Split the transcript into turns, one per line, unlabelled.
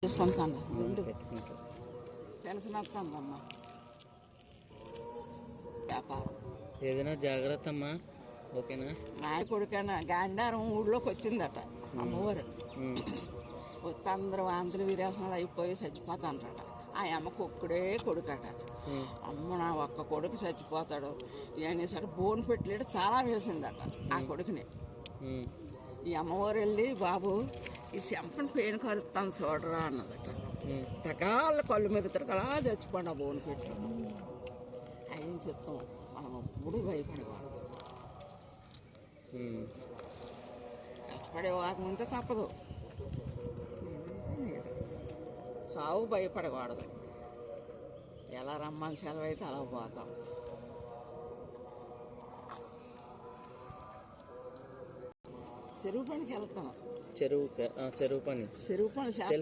తీసుకుంటాను పెన్షన్ వస్తుందమ్మా. వ్యాపారం
ఏదైనా జాగ్రత్త అమ్మా, ఓకేనా?
నాయకుడికైనా గాంధారం ఊళ్ళోకి వచ్చిందట అమ్మవారు. వస్తే అందరూ వాంతులు విరేచనాలు అయిపోయి చచ్చిపోతాంటట. ఆ అమ్మకు ఒక్కడే కొడుకట. అమ్మ నా ఒక్క కొడుకు చచ్చిపోతాడు అనేసరి బోన్ పెట్టలేడు తాళం వేసిందట ఆ కొడుకుని. ఈ అమ్మవారు వెళ్ళి బాబు ఈ చెంపని పేను కరుస్తాను చూడరా అన్నదట. తగాళ్ళ కళ్ళు మెరుగుతారు అలా చచ్చిపోండి ఆ బోన్ పెట్లు. ఆయన చెప్తాం మనం ఎప్పుడు భయపడేవాడు. కష్టపడేవాకముందే తప్పదు. సావు భయపడకూడదు. ఎలా రమ్మని సెలవు అయితే అలా పోతాం. చెరువు పనికి వెళ్తాం.
చెరువు పని
చెరువు పని